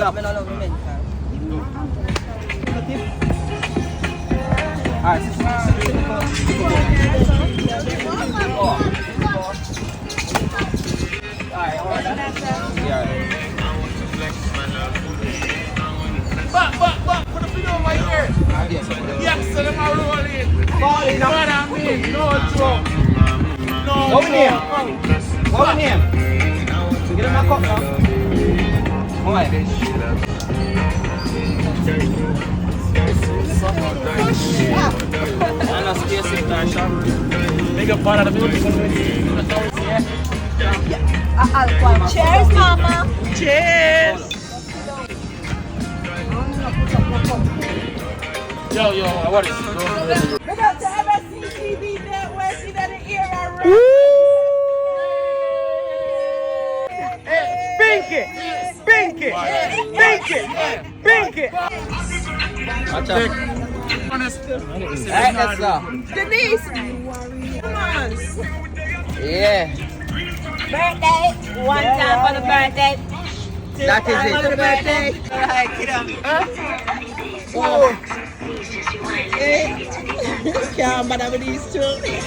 love women. Alright, But, put a video over here. Yes, so them are rolling. What I mean, no joke. No What we name? joke. What we name? Get him a cup now. Boy. I'm not scared of that shop. Make a part of the music. Cheers, mama. Cheers. Yo, what is it? Look up to MSE TV network. See that in here already. Pink it. Watch out. Alright, let's go. Denise. Come on. Yeah. Birthday. One time for the birthday. That is it. For the birthday. Alright, get up. Can't bother with these two.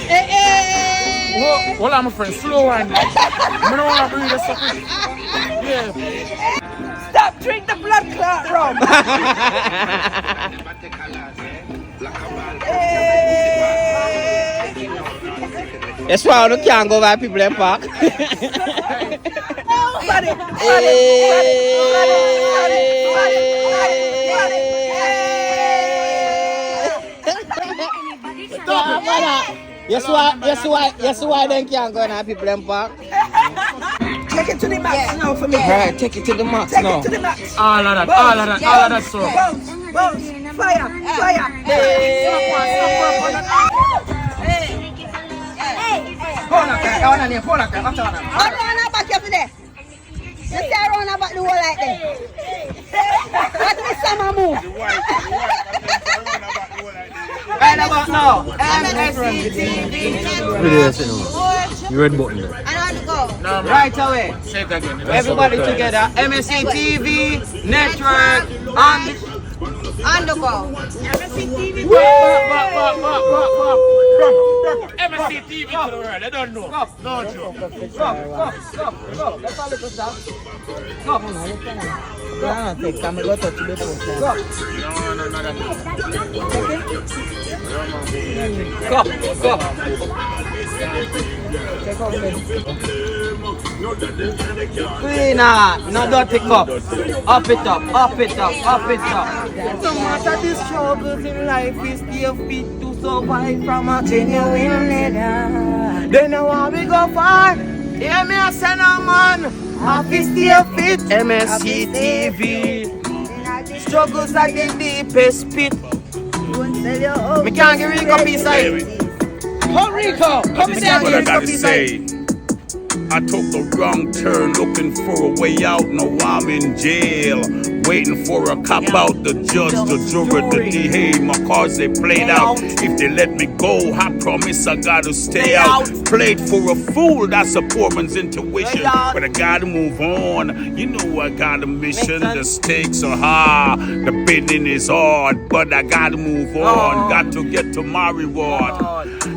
Hey. Hold on, my friend. Slow one. I don't want to breathe or something. Yeah. Stop drink the blood clot rum. That's why you can't go by people in park. Yes, why they can't go by people in park? Take it to the max now for me. Alright, take it to the max now. Take it to the max. All of that, so. Bounce. Fire. Phone up, watch out. How long back here for there? You say around about the whole like that. What is summer move? Right about now, MSE TV. You red button there. I know to go. No, man. Right away. Say it again. Everybody together. MSE TV network On the go. MSE TV to the world. I don't know. No joke. Go. Let's all little stuff. Go. Take time to go touch the phone. Go. Cleaner, no dirty cup. Up it up. No matter the struggles in life, we still fit to survive from a genuine leader. Then now we go far. Hear me, I say no man. Happy still fit. MSE TV. Struggles are the deepest pit. Me can't get Rico peace side. Oh Rico, come What I gotta say, I took the wrong turn looking for a way out. Now I'm in jail, waiting for a cop out. The judge, the jury, the DA, my cards they played out. If they let me go, I promise I gotta stay out. Played for a fool, that's a poor man's intuition. But I gotta move on, you know I got a mission. The stakes are high, the bidding is hard, but I gotta move on. Got to get to my reward.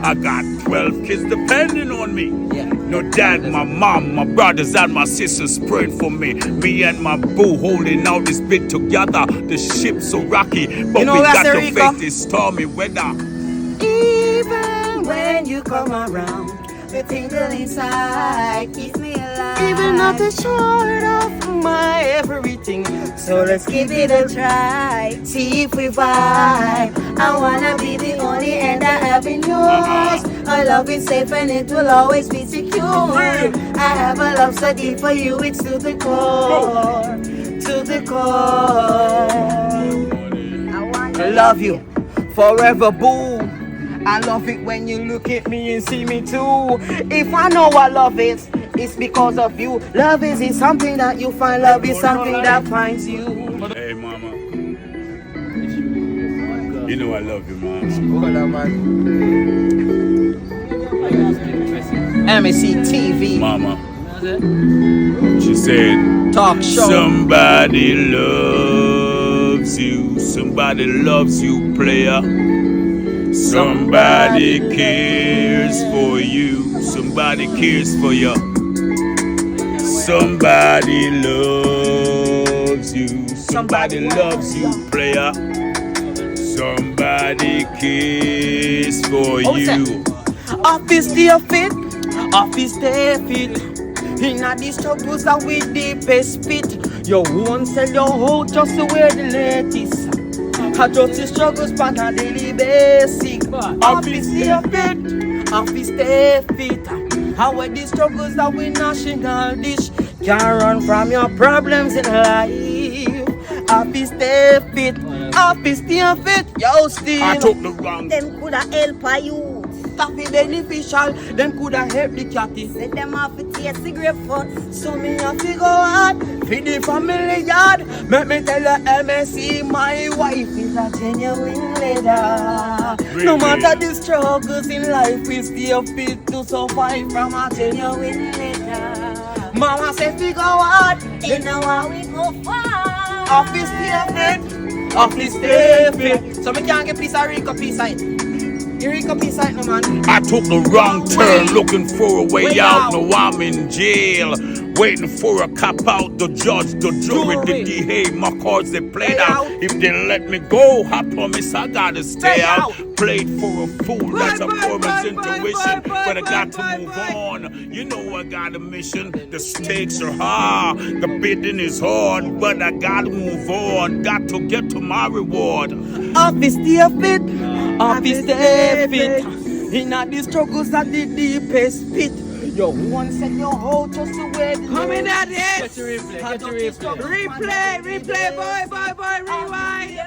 I got 12 kids depending on me. No dad, my mom, my brothers and my sisters praying for me. Me and my boo holding out this bit together. The ship's so rocky, but You know we that's got to Rico? face this stormy weather. Even when you come around, the tingle inside keeps me alive. Even at the short of my everything. So let's give it a try. See if we vibe. I wanna be the only and I have been yours. Our love is safe and it will always be secure. I have a love so deep for you, it's to the core. To the core. I love you forever, boo. I love it when you look at me and see me too. If I know what love is, it's because of you. Love is something that you find. Love is something that finds you. Hey, mama. You know I love you, mama. MSE TV. Mama, She said, Talk show. somebody loves you. Somebody loves you, player. Somebody cares for you. Somebody cares for you. Somebody loves you. Somebody loves you, player. Somebody cares for you. Office stay fit, office stay fit. Inna the struggles that we deepest pit. You won't sell your house just to wear the latest. I just the struggles on a daily basis. Office stay fit, office stay fit. How are the struggles that we national dish? Can't run from your problems in life. Office stay fit, office stay fit. Yo, still. I took the wrong. Them coulda help a youth. Taffy beneficial, them coulda help the catty. Set them off to take cigarette foot. So me have to go hard, feed the family yard. Make me tell the MSE my wife is a genuine leader. No matter the struggles in life, we still fit to survive from a genuine leader. Mama said we go hard, You know how we go far. office stay fit, office stay fit. So me can't get piece of Rico piece of it. You Rico piece of it, no man. I took the wrong turn looking for a way out. Now I'm in jail. Waiting for a cop out, the judge, the jury, the DA, my cards they played out. If they let me go, I promise I gotta stay out. Played for a fool, that's a poor man's intuition. But I got to move on. You know I got a mission. The stakes are high, the bidding is hard, but I gotta move on. Got to get to my reward. Office stay fit, office stay fit. Inna the struggles at the deepest pit. Yo, one set your whole just to wear the Coming at it. Get to replay. Replay, boy, rewind.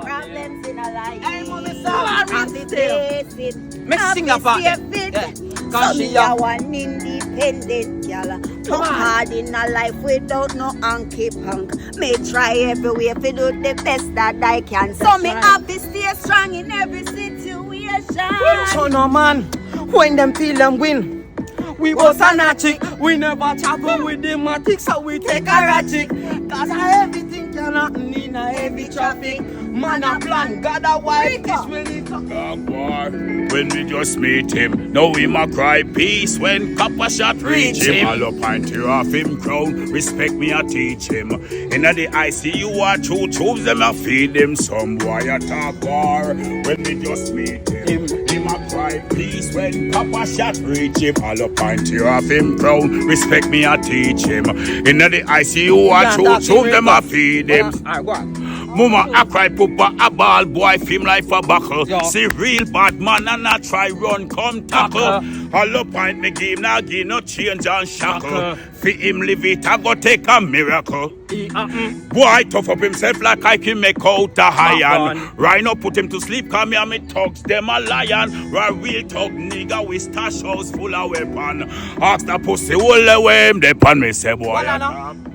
Problems in a life. Hey, mommy, sorry. Make sing Happy about stay it. fit. Yeah. So Cause me she a one independent gal. Work hard in a life without no hanky punk. Me try every way to do the best that I can. So me have to stay strong in every situation. So no man, when them feel them win. We was fanatic, we never travel with the matic, so we take a ratchet. Cause everything can happen in a heavy traffic. Man a plan, God a wipe, this will need to Dog war, when we just meet him. Now him a cry peace when copper shot reach him. All up and tear off him crown, respect me I teach him. Inna the ICU I choose them I feed him. Some boy a talk war, when we just meet him. Him a cry peace when copper shot reach him. All up and tear off him crown, respect me I teach him. Inna the ICU I choose them I feed him. Mama, I cry, papa, a ball, boy, film life a buckle. Yeah. See real bad man and I try run, come tackle. All up point me game, now give no change and shackle. For him live it, I go take a miracle. Boy, tough up himself like I can make out a iron. Rhino put him to sleep, cause me and me thugs, them a lion. Real thug nigga with stash house full of weapon. Ask the pussy, all the way him depend me, say boy.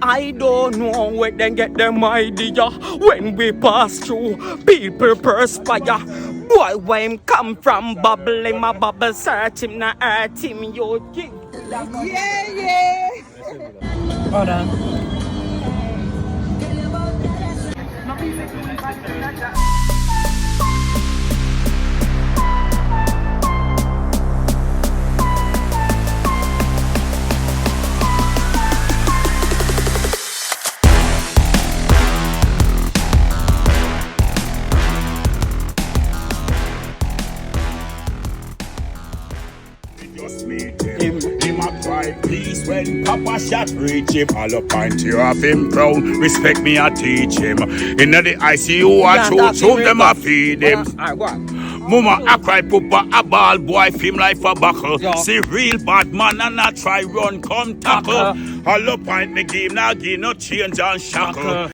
I don't know where they get them idea. When we pass through, people perspire. Boy, where him come from, bubbling my bubble, search him, not hurt him, you think. Yeah. Hold on. Him a cry peace when Papa shot reach him. All up and tear off him crown, respect me I teach him. Inna the ICU I choose them I feed him. Mama I cry, papa a ball, boy film life a buckle. See real bad man and I try run, come tackle. All up and me game, now give no change and shackle.